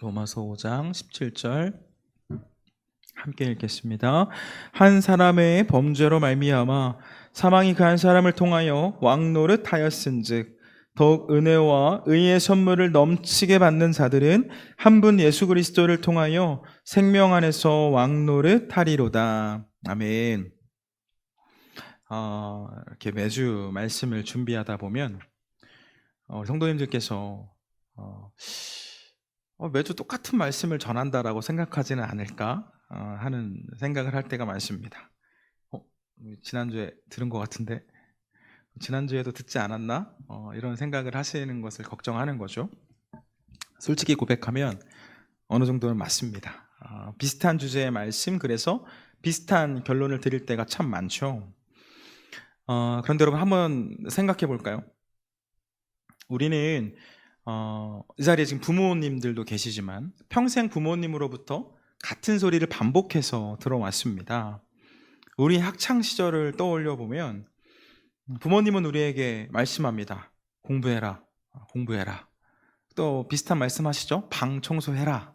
로마서 5장 17절 함께 읽겠습니다. 한 사람의 범죄로 말미암아 사망이 그 한 사람을 통하여 왕노릇하였은즉 더욱 은혜와 의의 선물을 넘치게 받는 자들은 한 분 예수 그리스도를 통하여 생명 안에서 왕노릇하리로다. 아멘. 이렇게 매주 말씀을 준비하다 보면 성도님들께서 매주 똑같은 말씀을 전한다라고 생각하지는 않을까 하는 생각을 할 때가 많습니다. 지난주에 들은 것 같은데 지난주에도 듣지 않았나? 이런 생각을 하시는 것을 걱정하는 거죠. 솔직히 고백하면 어느 정도는 맞습니다. 비슷한 주제의 말씀, 그래서 비슷한 결론을 드릴 때가 참 많죠. 그런데 여러분 한번 생각해 볼까요? 우리는 이 자리에 지금 부모님들도 계시지만 평생 부모님으로부터 같은 소리를 반복해서 들어왔습니다. 우리 학창 시절을 떠올려 보면 부모님은 우리에게 말씀합니다. 공부해라, 공부해라. 또 비슷한 말씀하시죠? 방 청소해라.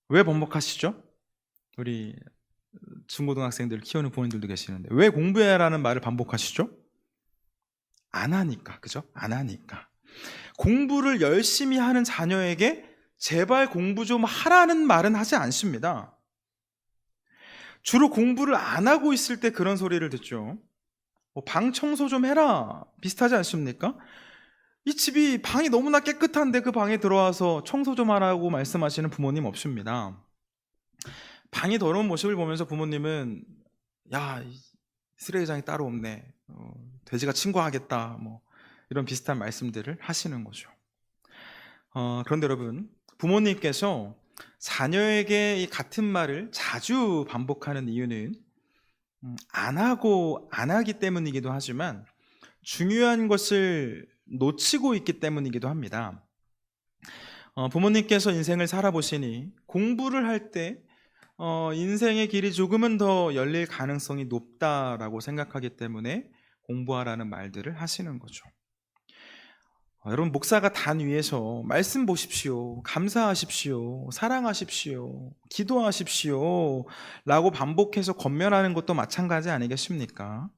왜 반복하시죠? 우리 중고등학생들 키우는 부모님들도 계시는데 왜 공부해라는 말을 반복하시죠? 안 하니까, 그죠? 안 하니까. 공부를 열심히 하는 자녀에게 제발 공부 좀 하라는 말은 하지 않습니다. 주로 공부를 안 하고 있을 때 그런 소리를 듣죠. 방 청소 좀 해라. 비슷하지 않습니까? 이 집이 방이 너무나 깨끗한데 그 방에 들어와서 청소 좀 하라고 말씀하시는 부모님 없습니다. 방이 더러운 모습을 보면서 부모님은 야, 쓰레기장이 따로 없네. 돼지가 친구하겠다. 이런 비슷한 말씀들을 하시는 거죠. 그런데 여러분, 부모님께서 자녀에게 이 같은 말을 자주 반복하는 이유는 안 하기 때문이기도 하지만 중요한 것을 놓치고 있기 때문이기도 합니다. 부모님께서 인생을 살아보시니 공부를 할 때 인생의 길이 조금은 더 열릴 가능성이 높다라고 생각하기 때문에 공부하라는 말들을 하시는 거죠. 여러분, 목사가 단 위에서 말씀 보십시오, 감사하십시오, 사랑하십시오, 기도하십시오 라고 반복해서 권면하는 것도 마찬가지 아니겠습니까?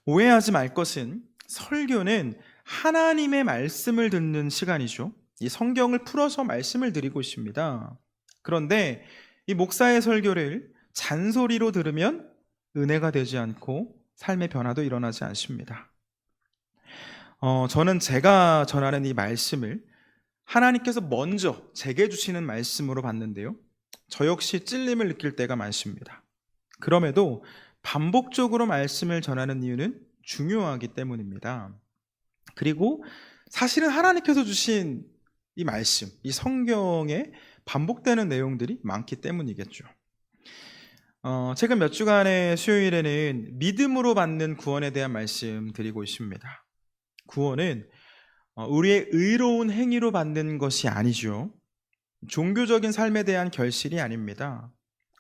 오해하지 말 것은 설교는 하나님의 말씀을 듣는 시간이죠. 이 성경을 풀어서 말씀을 드리고 있습니다. 그런데 이 목사의 설교를 잔소리로 들으면 은혜가 되지 않고 삶의 변화도 일어나지 않습니다. 저는 제가 전하는 이 말씀을 하나님께서 먼저 제게 주시는 말씀으로 봤는데요, 저 역시 찔림을 느낄 때가 많습니다. 그럼에도 반복적으로 말씀을 전하는 이유는 중요하기 때문입니다. 그리고 사실은 하나님께서 주신 이 말씀, 이 성경에 반복되는 내용들이 많기 때문이겠죠. 최근 몇 주간의 수요일에는 믿음으로 받는 구원에 대한 말씀 드리고 있습니다. 구원은 우리의 의로운 행위로 받는 것이 아니죠. 종교적인 삶에 대한 결실이 아닙니다.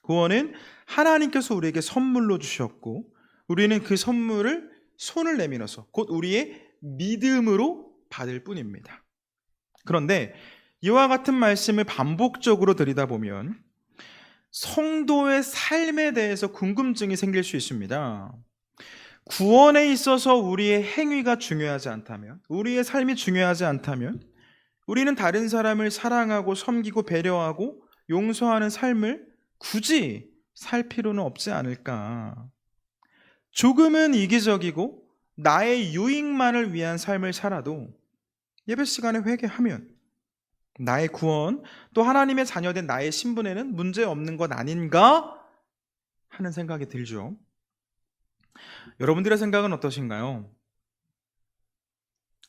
구원은 하나님께서 우리에게 선물로 주셨고 우리는 그 선물을 손을 내밀어서 곧 우리의 믿음으로 받을 뿐입니다. 그런데 이와 같은 말씀을 반복적으로 드리다 보면 성도의 삶에 대해서 궁금증이 생길 수 있습니다. 구원에 있어서 우리의 행위가 중요하지 않다면, 우리의 삶이 중요하지 않다면 우리는 다른 사람을 사랑하고 섬기고 배려하고 용서하는 삶을 굳이 살 필요는 없지 않을까. 조금은 이기적이고 나의 유익만을 위한 삶을 살아도 예배 시간에 회개하면 나의 구원, 또 하나님의 자녀된 나의 신분에는 문제 없는 것 아닌가 하는 생각이 들죠. 여러분들의 생각은 어떠신가요?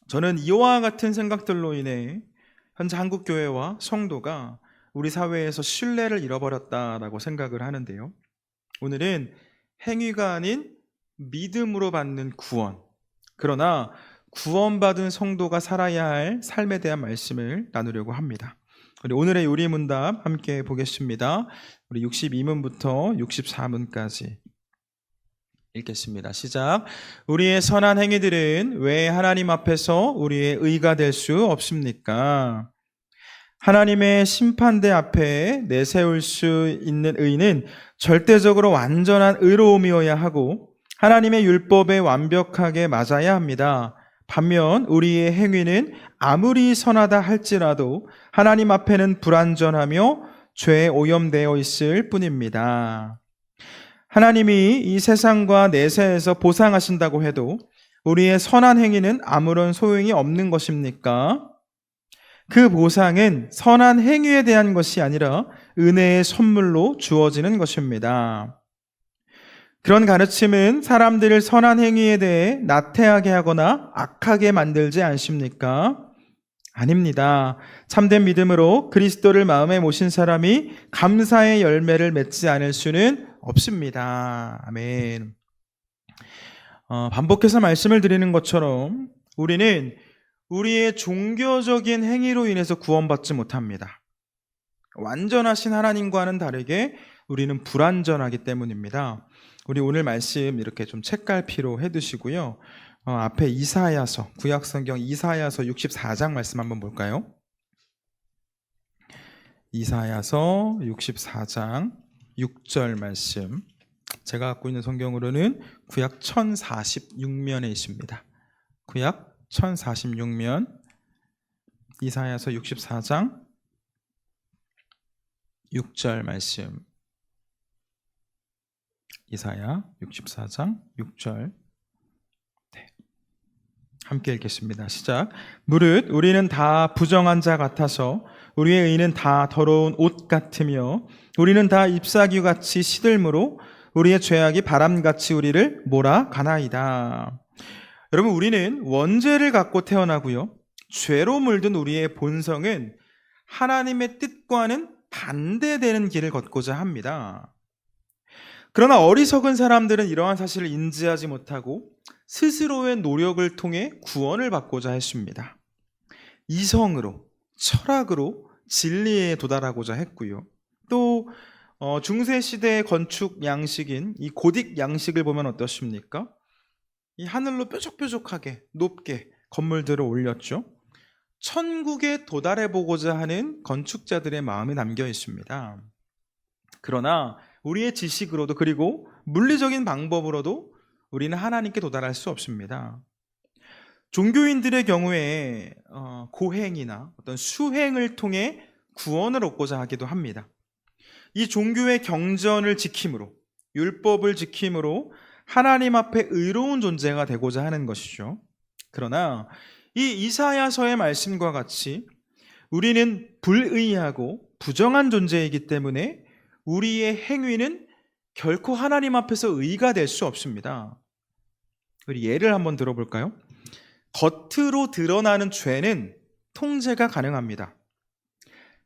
저는 이와 같은 생각들로 인해 현재 한국교회와 성도가 우리 사회에서 신뢰를 잃어버렸다라고 생각을 하는데요, 오늘은 행위가 아닌 믿음으로 받는 구원, 그러나 구원받은 성도가 살아야 할 삶에 대한 말씀을 나누려고 합니다. 우리 오늘의 요리문답 함께 보겠습니다. 우리 62문부터 64문까지 읽겠습니다. 시작. 우리의 선한 행위들은 왜 하나님 앞에서 우리의 의가 될 수 없습니까? 하나님의 심판대 앞에 내세울 수 있는 의는 절대적으로 완전한 의로움이어야 하고 하나님의 율법에 완벽하게 맞아야 합니다. 반면 우리의 행위는 아무리 선하다 할지라도 하나님 앞에는 불완전하며 죄에 오염되어 있을 뿐입니다. 하나님이 이 세상과 내세에서 보상하신다고 해도 우리의 선한 행위는 아무런 소용이 없는 것입니까? 그 보상은 선한 행위에 대한 것이 아니라 은혜의 선물로 주어지는 것입니다. 그런 가르침은 사람들을 선한 행위에 대해 나태하게 하거나 악하게 만들지 않습니까? 아닙니다. 참된 믿음으로 그리스도를 마음에 모신 사람이 감사의 열매를 맺지 않을 수는 없습니다. 아멘. 반복해서 말씀을 드리는 것처럼 우리는 우리의 종교적인 행위로 인해서 구원받지 못합니다. 완전하신 하나님과는 다르게 우리는 불완전하기 때문입니다. 우리 오늘 말씀 이렇게 좀 책갈피로 해두시고요. 앞에 이사야서, 구약성경 이사야서 64장 말씀 한번 볼까요? 이사야서 64장 6절 말씀. 제가 갖고 있는 성경으로는 구약 1046면에 있습니다. 구약 1046면 이사야서 64장 6절 말씀. 이사야 64장 6절. 네. 함께 읽겠습니다. 시작. 무릇 우리는 다 부정한 자 같아서 우리의 의는 다 더러운 옷 같으며 우리는 다 잎사귀같이 시들므로 우리의 죄악이 바람같이 우리를 몰아가나이다. 여러분, 우리는 원죄를 갖고 태어나고요, 죄로 물든 우리의 본성은 하나님의 뜻과는 반대되는 길을 걷고자 합니다. 그러나 어리석은 사람들은 이러한 사실을 인지하지 못하고 스스로의 노력을 통해 구원을 받고자 했습니다. 이성으로, 철학으로 진리에 도달하고자 했고요. 또 중세시대의 건축 양식인 이 고딕 양식을 보면 어떻습니까? 이 하늘로 뾰족뾰족하게 높게 건물들을 올렸죠. 천국에 도달해 보고자 하는 건축자들의 마음이 담겨 있습니다. 그러나 우리의 지식으로도 그리고 물리적인 방법으로도 우리는 하나님께 도달할 수 없습니다. 종교인들의 경우에 고행이나 어떤 수행을 통해 구원을 얻고자 하기도 합니다. 이 종교의 경전을 지킴으로, 율법을 지킴으로 하나님 앞에 의로운 존재가 되고자 하는 것이죠. 그러나 이 이사야서의 말씀과 같이 우리는 불의하고 부정한 존재이기 때문에 우리의 행위는 결코 하나님 앞에서 의가 될 수 없습니다. 우리 예를 한번 들어볼까요? 겉으로 드러나는 죄는 통제가 가능합니다.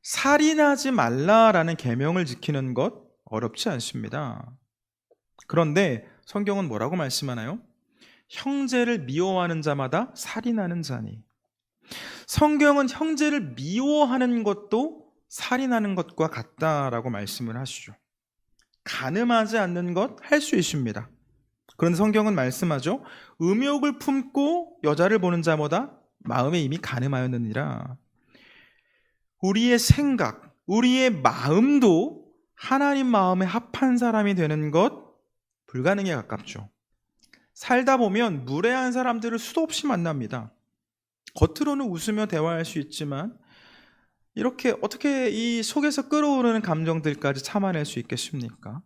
살인하지 말라라는 계명을 지키는 것 어렵지 않습니다. 그런데 성경은 뭐라고 말씀하나요? 형제를 미워하는 자마다 살인하는 자니. 성경은 형제를 미워하는 것도 살인하는 것과 같다라고 말씀을 하시죠. 간음하지 않는 것 할 수 있습니다. 그런데 성경은 말씀하죠. 음욕을 품고 여자를 보는 자보다 마음에 이미 간음하였느니라. 우리의 생각, 우리의 마음도 하나님 마음에 합한 사람이 되는 것 불가능에 가깝죠. 살다 보면 무례한 사람들을 수도 없이 만납니다. 겉으로는 웃으며 대화할 수 있지만 이렇게 어떻게 이 속에서 끓어오르는 감정들까지 참아낼 수 있겠습니까?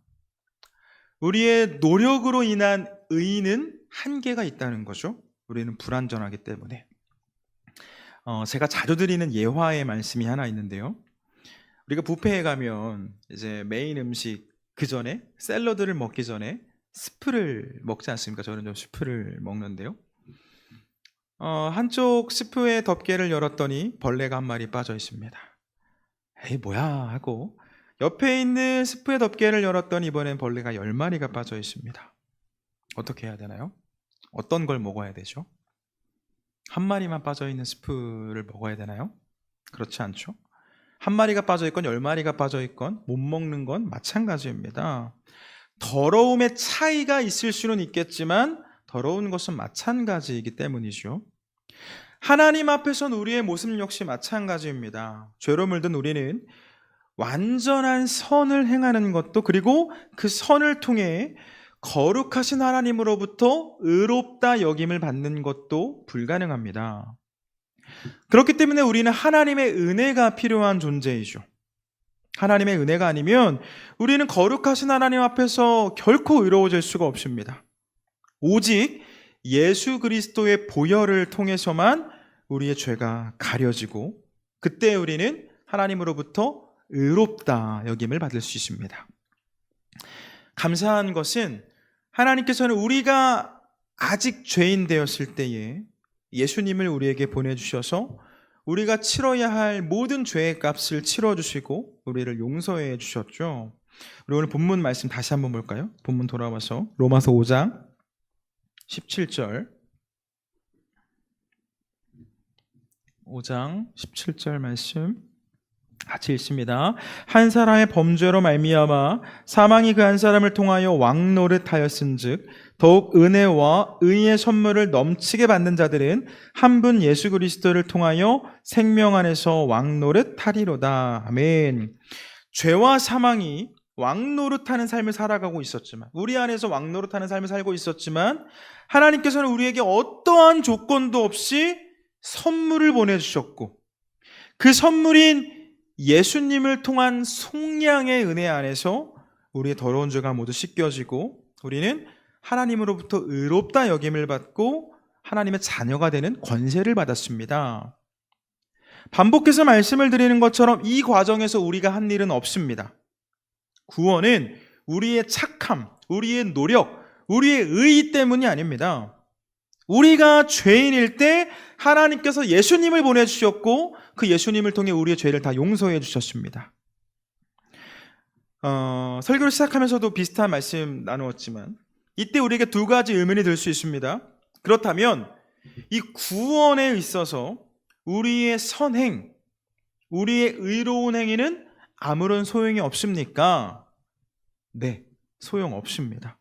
우리의 노력으로 인한 의는 한계가 있다는 거죠. 우리는 불완전하기 때문에. 제가 자주 드리는 예화의 말씀이 하나 있는데요. 우리가 뷔페에 가면 이제 메인 음식 그 전에 샐러드를 먹기 전에 스프를 먹지 않습니까? 저는 좀 스프를 먹는데요. 한쪽 스프의 덮개를 열었더니 벌레가 한 마리 빠져 있습니다. 에이 뭐야 하고 옆에 있는 스프의 덮개를 열었더니 이번엔 벌레가 10마리가 빠져 있습니다. 어떻게 해야 되나요? 어떤 걸 먹어야 되죠? 한 마리만 빠져 있는 스프를 먹어야 되나요? 그렇지 않죠? 한 마리가 빠져 있건 10마리가 빠져 있건 못 먹는 건 마찬가지입니다. 더러움의 차이가 있을 수는 있겠지만 더러운 것은 마찬가지이기 때문이죠. 하나님 앞에선 우리의 모습 역시 마찬가지입니다. 죄로 물든 우리는 완전한 선을 행하는 것도, 그리고 그 선을 통해 거룩하신 하나님으로부터 의롭다 여김을 받는 것도 불가능합니다. 그렇기 때문에 우리는 하나님의 은혜가 필요한 존재이죠. 하나님의 은혜가 아니면 우리는 거룩하신 하나님 앞에서 결코 의로워질 수가 없습니다. 오직 예수 그리스도의 보혈을 통해서만 우리의 죄가 가려지고, 그때 우리는 하나님으로부터 의롭다 여김을 받을 수 있습니다. 감사한 것은 하나님께서는 우리가 아직 죄인 되었을 때에 예수님을 우리에게 보내주셔서 우리가 치러야 할 모든 죄의 값을 치러주시고 우리를 용서해 주셨죠. 우리 오늘 본문 말씀 다시 한번 볼까요? 본문 돌아와서 로마서 5장 17절, 5장 17절 말씀 같이 읽습니다. 한 사람의 범죄로 말미암아 사망이 그 한 사람을 통하여 왕노릇하였은즉 더욱 은혜와 의의 선물을 넘치게 받는 자들은 한 분 예수 그리스도를 통하여 생명 안에서 왕노릇하리로다. 아멘. 죄와 사망이 왕노릇하는 삶을 살아가고 있었지만, 우리 안에서 왕노릇하는 삶을 살고 있었지만, 하나님께서는 우리에게 어떠한 조건도 없이 선물을 보내주셨고, 그 선물인 예수님을 통한 속량의 은혜 안에서 우리의 더러운 죄가 모두 씻겨지고 우리는 하나님으로부터 의롭다 여김을 받고 하나님의 자녀가 되는 권세를 받았습니다. 반복해서 말씀을 드리는 것처럼 이 과정에서 우리가 한 일은 없습니다. 구원은 우리의 착함, 우리의 노력, 우리의 의의 때문이 아닙니다. 우리가 죄인일 때 하나님께서 예수님을 보내주셨고 그 예수님을 통해 우리의 죄를 다 용서해 주셨습니다. 설교를 시작하면서도 비슷한 말씀 나누었지만 이때 우리에게 두 가지 의문이 들 수 있습니다. 그렇다면 이 구원에 있어서 우리의 선행, 우리의 의로운 행위는 아무런 소용이 없습니까? 네, 소용없습니다.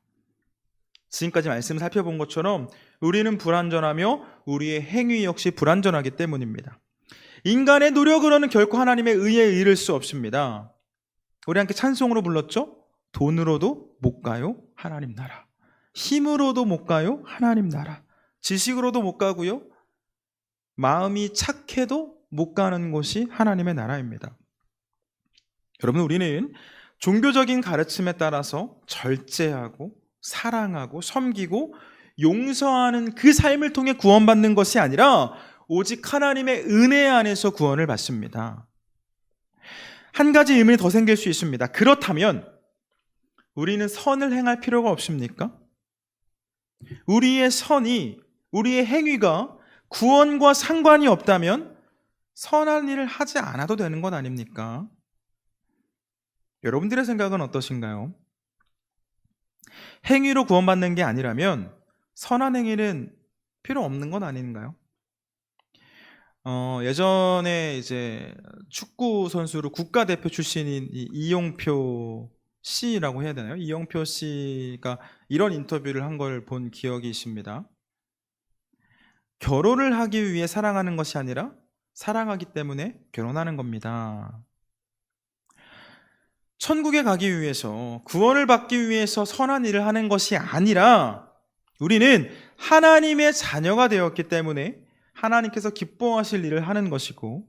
지금까지 말씀을 살펴본 것처럼 우리는 불완전하며 우리의 행위 역시 불완전하기 때문입니다. 인간의 노력으로는 결코 하나님의 의에 이를 수 없습니다. 우리 함께 찬송으로 불렀죠? 돈으로도 못 가요, 하나님 나라. 힘으로도 못 가요, 하나님 나라. 지식으로도 못 가고요, 마음이 착해도 못 가는 곳이 하나님의 나라입니다. 여러분, 우리는 종교적인 가르침에 따라서 절제하고 사랑하고 섬기고 용서하는 그 삶을 통해 구원받는 것이 아니라 오직 하나님의 은혜 안에서 구원을 받습니다. 한 가지 의문이 더 생길 수 있습니다. 그렇다면 우리는 선을 행할 필요가 없습니까? 우리의 선이, 우리의 행위가 구원과 상관이 없다면 선한 일을 하지 않아도 되는 것 아닙니까? 여러분들의 생각은 어떠신가요? 행위로 구원받는 게 아니라면 선한 행위는 필요 없는 건 아닌가요? 예전에 이제 축구 선수로 국가대표 출신인 이용표 씨라고 해야 되나요? 이용표 씨가 이런 인터뷰를 한 걸 본 기억이 있습니다. 결혼을 하기 위해 사랑하는 것이 아니라 사랑하기 때문에 결혼하는 겁니다. 천국에 가기 위해서, 구원을 받기 위해서 선한 일을 하는 것이 아니라 우리는 하나님의 자녀가 되었기 때문에 하나님께서 기뻐하실 일을 하는 것이고,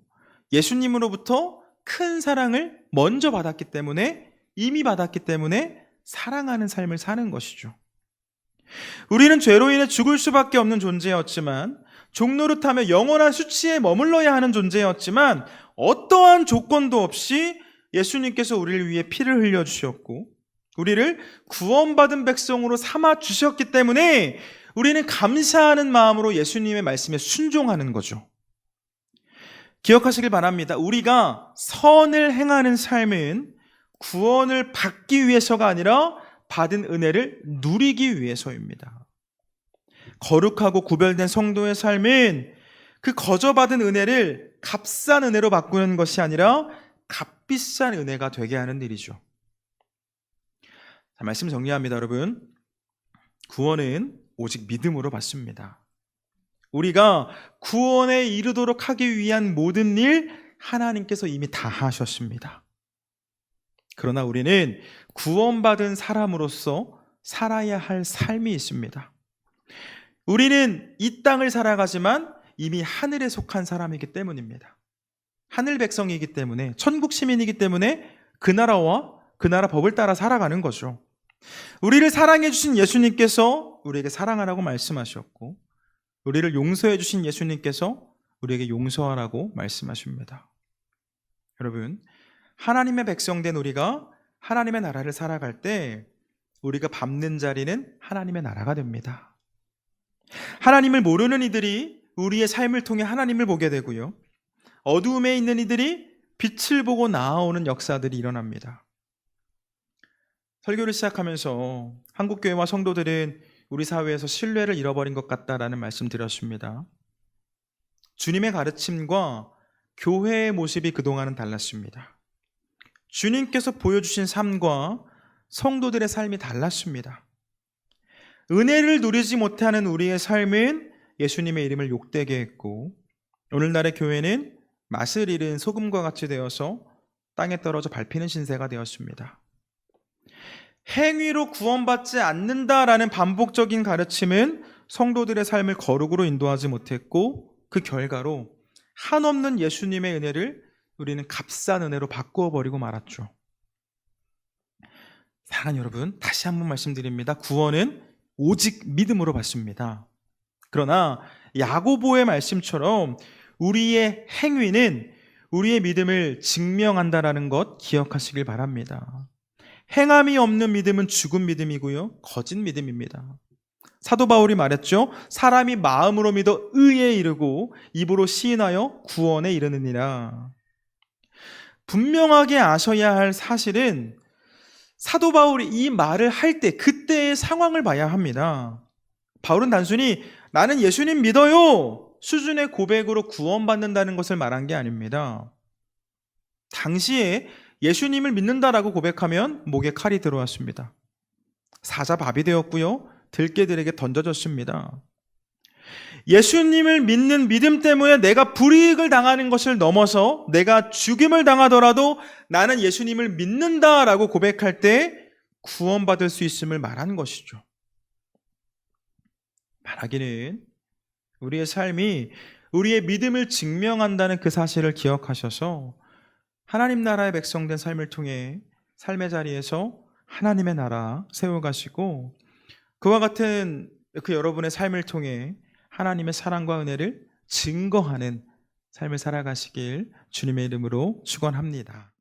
예수님으로부터 큰 사랑을 먼저 받았기 때문에, 이미 받았기 때문에 사랑하는 삶을 사는 것이죠. 우리는 죄로 인해 죽을 수밖에 없는 존재였지만, 종노릇하며 영원한 수치에 머물러야 하는 존재였지만, 어떠한 조건도 없이 예수님께서 우리를 위해 피를 흘려주셨고 우리를 구원받은 백성으로 삼아주셨기 때문에 우리는 감사하는 마음으로 예수님의 말씀에 순종하는 거죠. 기억하시길 바랍니다. 우리가 선을 행하는 삶은 구원을 받기 위해서가 아니라 받은 은혜를 누리기 위해서입니다. 거룩하고 구별된 성도의 삶은 그 거저받은 은혜를 값싼 은혜로 바꾸는 것이 아니라 값비싼 은혜가 되게 하는 일이죠. 자, 말씀 정리합니다, 여러분. 구원은 오직 믿음으로 받습니다. 우리가 구원에 이르도록 하기 위한 모든 일 하나님께서 이미 다 하셨습니다. 그러나 우리는 구원받은 사람으로서 살아야 할 삶이 있습니다. 우리는 이 땅을 살아가지만 이미 하늘에 속한 사람이기 때문입니다. 하늘 백성이기 때문에, 천국 시민이기 때문에 그 나라와 그 나라 법을 따라 살아가는 거죠. 우리를 사랑해 주신 예수님께서 우리에게 사랑하라고 말씀하셨고, 우리를 용서해 주신 예수님께서 우리에게 용서하라고 말씀하십니다. 여러분, 하나님의 백성된 우리가 하나님의 나라를 살아갈 때 우리가 밟는 자리는 하나님의 나라가 됩니다. 하나님을 모르는 이들이 우리의 삶을 통해 하나님을 보게 되고요, 어두움에 있는 이들이 빛을 보고 나아오는 역사들이 일어납니다. 설교를 시작하면서 한국교회와 성도들은 우리 사회에서 신뢰를 잃어버린 것 같다라는 말씀 드렸습니다. 주님의 가르침과 교회의 모습이 그동안은 달랐습니다. 주님께서 보여주신 삶과 성도들의 삶이 달랐습니다. 은혜를 누리지 못하는 우리의 삶은 예수님의 이름을 욕되게 했고, 오늘날의 교회는 맛을 잃은 소금과 같이 되어서 땅에 떨어져 밟히는 신세가 되었습니다. 행위로 구원받지 않는다라는 반복적인 가르침은 성도들의 삶을 거룩으로 인도하지 못했고, 그 결과로 한없는 예수님의 은혜를 우리는 값싼 은혜로 바꾸어 버리고 말았죠. 사랑하는 여러분, 다시 한번 말씀드립니다. 구원은 오직 믿음으로 받습니다. 그러나 야고보의 말씀처럼 우리의 행위는 우리의 믿음을 증명한다라는 것 기억하시길 바랍니다. 행함이 없는 믿음은 죽은 믿음이고요, 거짓 믿음입니다. 사도 바울이 말했죠. 사람이 마음으로 믿어 의에 이르고 입으로 시인하여 구원에 이르느니라. 분명하게 아셔야 할 사실은 사도 바울이 이 말을 할 때 그때의 상황을 봐야 합니다. 바울은 단순히 나는 예수님 믿어요 수준의 고백으로 구원받는다는 것을 말한 게 아닙니다. 당시에 예수님을 믿는다라고 고백하면 목에 칼이 들어왔습니다. 사자밥이 되었고요, 들깨들에게 던져졌습니다. 예수님을 믿는 믿음 때문에 내가 불이익을 당하는 것을 넘어서 내가 죽임을 당하더라도 나는 예수님을 믿는다라고 고백할 때 구원받을 수 있음을 말하는 것이죠. 말하기는 우리의 삶이 우리의 믿음을 증명한다는 그 사실을 기억하셔서 하나님 나라의 백성된 삶을 통해 삶의 자리에서 하나님의 나라 세워가시고, 그와 같은 그 여러분의 삶을 통해 하나님의 사랑과 은혜를 증거하는 삶을 살아가시길 주님의 이름으로 축원합니다.